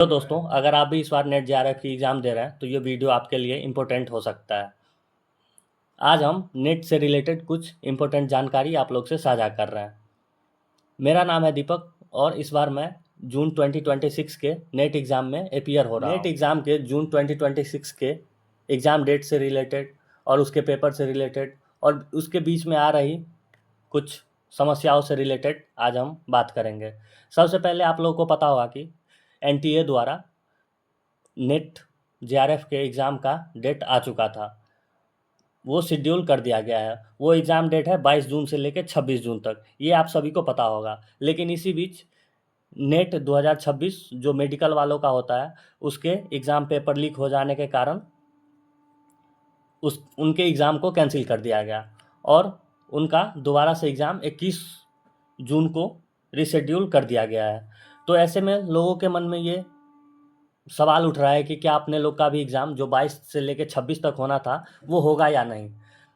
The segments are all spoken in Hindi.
तो दोस्तों, अगर आप भी इस बार नेट जेआरएफ की एग्ज़ाम दे रहे हैं तो ये वीडियो आपके लिए इम्पोर्टेंट हो सकता है। आज हम नेट से रिलेटेड कुछ इम्पोर्टेंट जानकारी आप लोग से साझा कर रहे हैं। मेरा नाम है दीपक और इस बार मैं जून 2026 के नेट एग्ज़ाम में अपीयर हो रहा हूँ। नेट एग्ज़ाम के जून 2026 के एग्ज़ाम डेट से रिलेटेड और उसके पेपर से रिलेटेड और उसके बीच में आ रही कुछ समस्याओं से रिलेटेड आज हम बात करेंगे। सबसे पहले आप लोगों को पता होगा कि एनटीए द्वारा नेट जेआरएफ के एग्ज़ाम का डेट आ चुका था। वो शेड्यूल कर दिया गया है। वो एग्ज़ाम डेट है 22 जून से लेकर 26 जून तक। ये आप सभी को पता होगा। लेकिन इसी बीच नेट 2026 जो मेडिकल वालों का होता है, उसके एग्ज़ाम पेपर लीक हो जाने के कारण उनके एग्ज़ाम को कैंसिल कर दिया गया और उनका दोबारा से एग्ज़ाम 21 जून को रीशेड्यूल कर दिया गया है। तो ऐसे में लोगों के मन में ये सवाल उठ रहा है कि क्या अपने लोग का भी एग्ज़ाम जो 22 से लेकर 26 तक होना था वो होगा या नहीं।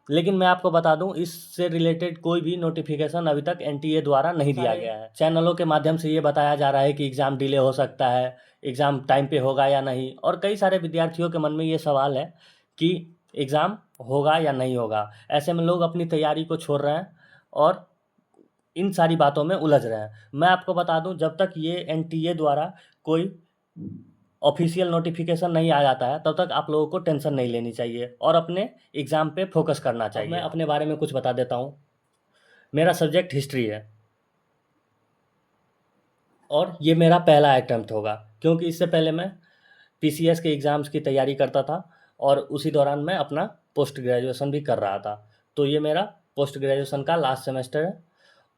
लेकिन मैं आपको बता दूं, इससे रिलेटेड कोई भी नोटिफिकेशन अभी तक एनटीए द्वारा नहीं दिया गया है। चैनलों के माध्यम से ये बताया जा रहा है कि एग्ज़ाम डिले हो सकता है, एग्ज़ाम टाइम पे होगा या नहीं, और कई सारे विद्यार्थियों के मन में ये सवाल है कि एग्ज़ाम होगा या नहीं होगा। ऐसे में लोग अपनी तैयारी को छोड़ रहे हैं और इन सारी बातों में उलझ रहे हैं। मैं आपको बता दूं, जब तक ये एनटीए द्वारा कोई ऑफिशियल नोटिफिकेशन नहीं आ जाता है तब तक आप लोगों को टेंशन नहीं लेनी चाहिए और अपने एग्ज़ाम पे फोकस करना चाहिए। मैं अपने बारे में कुछ बता देता हूँ। मेरा सब्जेक्ट हिस्ट्री है और ये मेरा पहला अटेम्प्ट होगा, क्योंकि इससे पहले मैं पीसीएस के एग्ज़ाम्स की तैयारी करता था और उसी दौरान मैं अपना पोस्ट ग्रेजुएशन भी कर रहा था। तो ये मेरा पोस्ट ग्रेजुएशन का लास्ट सेमेस्टर है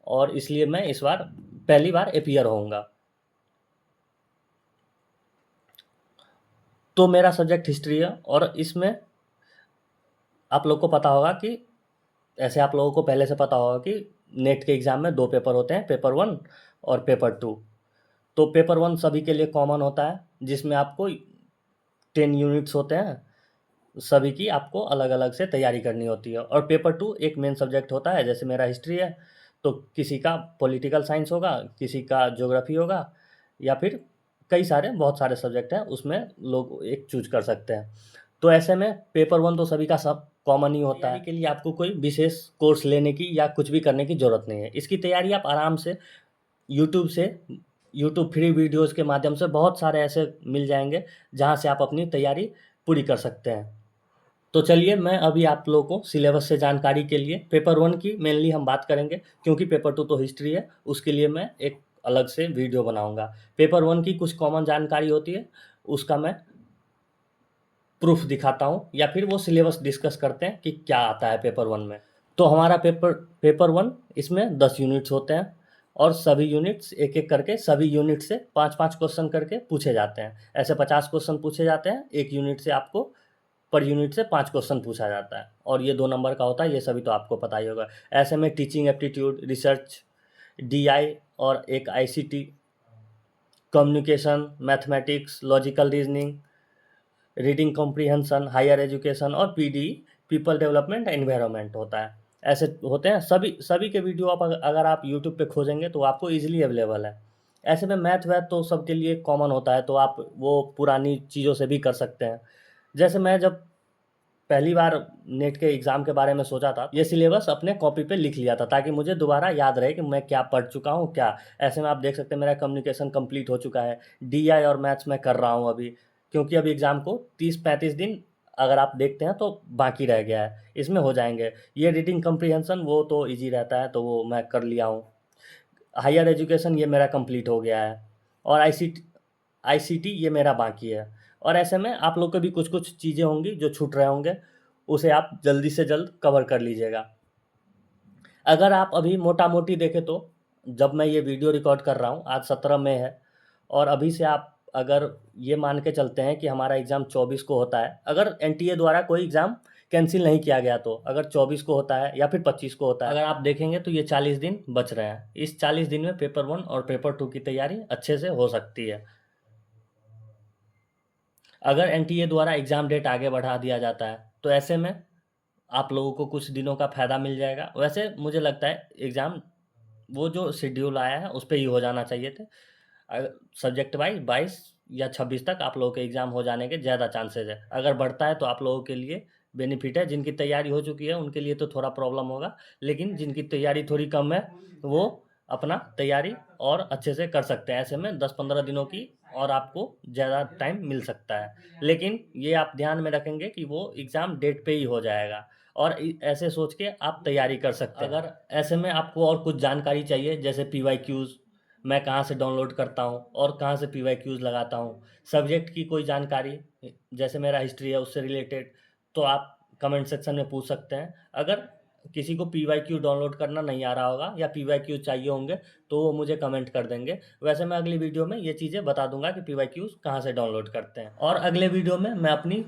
और इसलिए मैं इस बार पहली बार अपीयर होऊंगा। तो मेरा सब्जेक्ट हिस्ट्री है और इसमें आप लोग को पता होगा कि ऐसे आप लोगों को पहले से पता होगा कि नेट के एग्ज़ाम में 2 पेपर होते हैं, पेपर 1 और पेपर 2। तो पेपर 1 सभी के लिए कॉमन होता है, जिसमें आपको 10 यूनिट्स होते हैं। सभी की आपको अलग-अलग से तैयारी करनी होती है और पेपर 2 एक मेन सब्जेक्ट होता है। जैसे मेरा हिस्ट्री है तो किसी का पॉलिटिकल साइंस होगा, किसी का ज्योग्राफी होगा, या फिर कई सारे बहुत सारे सब्जेक्ट हैं, उसमें लोग एक चूज़ कर सकते हैं। तो ऐसे में पेपर 1 तो सभी का सब कॉमन ही होता है। के लिए आपको कोई विशेष कोर्स लेने की या कुछ भी करने की ज़रूरत नहीं है। इसकी तैयारी आप आराम से यूट्यूब से यूट्यूब फ्री वीडियोज़ के माध्यम से बहुत सारे ऐसे मिल जाएँगे, जहाँ से आप अपनी तैयारी पूरी कर सकते हैं। तो चलिए, मैं अभी आप लोगों को सिलेबस से जानकारी के लिए पेपर 1 की मेनली हम बात करेंगे, क्योंकि पेपर 2 तो हिस्ट्री है, उसके लिए मैं एक अलग से वीडियो बनाऊँगा। पेपर 1 की कुछ कॉमन जानकारी होती है, उसका मैं प्रूफ दिखाता हूँ या फिर वो सिलेबस डिस्कस करते हैं कि क्या आता है पेपर 1 में। तो हमारा पेपर 1 इसमें 10 यूनिट्स होते हैं और सभी यूनिट्स एक-एक करके सभी यूनिट से 5-5 क्वेश्चन करके पूछे जाते हैं। ऐसे 50 क्वेश्चन पूछे जाते हैं, एक यूनिट से आपको पर यूनिट से 5 क्वेश्चन पूछा जाता है और ये 2 नंबर का होता है, ये सभी तो आपको पता ही होगा। ऐसे में टीचिंग एप्टीट्यूड, रिसर्च, डीआई और एक ICT, communication, mathematics, logical reasoning, reading comprehension, higher education और पीडी, पीपल डेवलपमेंट एनवायरनमेंट होता है। ऐसे होते हैं सभी सभी के वीडियो। आप अगर आप यूट्यूब पे खोजेंगे तो आपको ईजिली अवेलेबल है। ऐसे में मैथ वैथ तो सबके लिए कॉमन होता है, तो आप वो पुरानी चीज़ों से भी कर सकते हैं। जैसे मैं जब पहली बार नेट के एग्ज़ाम के बारे में सोचा था, ये सिलेबस अपने कॉपी पे लिख लिया था ताकि मुझे दोबारा याद रहे कि मैं क्या पढ़ चुका हूँ क्या। ऐसे में आप देख सकते हैं मेरा कम्युनिकेशन कंप्लीट हो चुका है। डीआई और मैथ्स मैं कर रहा हूँ अभी, क्योंकि अभी एग्ज़ाम को 30-35 दिन अगर आप देखते हैं तो बाकी रह गया है, इसमें हो जाएँगे। ये रीडिंग कम्प्रिहेंशन वो तो ईज़ी रहता है, तो वो मैं कर लिया हूँ। हायर एजुकेशन ये मेरा कंप्लीट हो गया है और आईसीटी ये मेरा बाकी है। और ऐसे में आप लोग को भी कुछ-कुछ चीज़ें होंगी जो छूट रहे होंगे, उसे आप जल्दी से जल्द कवर कर लीजिएगा। अगर आप अभी मोटा-मोटी देखें तो जब मैं ये वीडियो रिकॉर्ड कर रहा हूँ, आज 17 मई है और अभी से आप अगर ये मान के चलते हैं कि हमारा एग्ज़ाम 24 को होता है, अगर एनटीए द्वारा कोई एग्ज़ाम कैंसल नहीं किया गया तो, अगर 24 को होता है या फिर 25 को होता है, अगर आप देखेंगे तो ये 40 दिन बच रहे हैं। इस 40 दिन में पेपर 1 और पेपर 2 की तैयारी अच्छे से हो सकती है। अगर एनटीए द्वारा एग्ज़ाम डेट आगे बढ़ा दिया जाता है, तो ऐसे में आप लोगों को कुछ दिनों का फ़ायदा मिल जाएगा। वैसे मुझे लगता है एग्ज़ाम वो जो शेड्यूल आया है, उस पे ही हो जाना चाहिए थे। अ, सब्जेक्ट वाइज़ 22 या 26 तक आप लोगों के एग्ज़ाम हो जाने के ज़्यादा चांसेज़ है। अगर बढ़ता है तो आप लोगों के लिए बेनिफिट है, जिनकी तैयारी हो चुकी है उनके लिए तो थोड़ा प्रॉब्लम होगा, लेकिन जिनकी तैयारी थोड़ी कम है वो अपना तैयारी और अच्छे से कर सकते हैं। ऐसे में 10-15 दिनों की और आपको ज़्यादा टाइम मिल सकता है। लेकिन ये आप ध्यान में रखेंगे कि वो एग्ज़ाम डेट पे ही हो जाएगा और ऐसे सोच के आप तैयारी कर सकते हैं। अगर ऐसे में आपको और कुछ जानकारी चाहिए, जैसे पीवाईक्यूज़ मैं कहाँ से डाउनलोड करता हूँ और कहाँ से पीवाईक्यूज़ लगाता हूँ, सब्जेक्ट की कोई जानकारी जैसे मेरा हिस्ट्री है उससे रिलेटेड, तो आप कमेंट सेक्शन में पूछ सकते हैं। अगर किसी को पीवाईक्यू डाउनलोड करना नहीं आ रहा होगा या पीवाईक्यू चाहिए होंगे तो वो मुझे कमेंट कर देंगे। वैसे मैं अगली वीडियो में ये चीज़ें बता दूंगा कि पीवाईक्यूज़ कहाँ से डाउनलोड करते हैं। और अगले वीडियो में मैं अपनी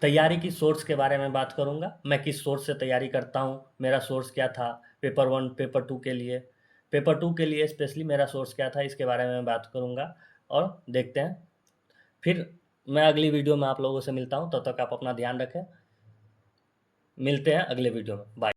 तैयारी की सोर्स के बारे में बात करूंगा, मैं किस सोर्स से तैयारी करता हूँ, मेरा सोर्स क्या था पेपर 1 पेपर 2 के लिए, पेपर 2 के लिए स्पेशली मेरा सोर्स क्या था, इसके बारे में बात करूंगा और देखते हैं। फिर मैं अगली वीडियो में आप लोगों से मिलता हूँ, तब तक आप अपना ध्यान रखें। मिलते हैं अगले वीडियो में। बाय।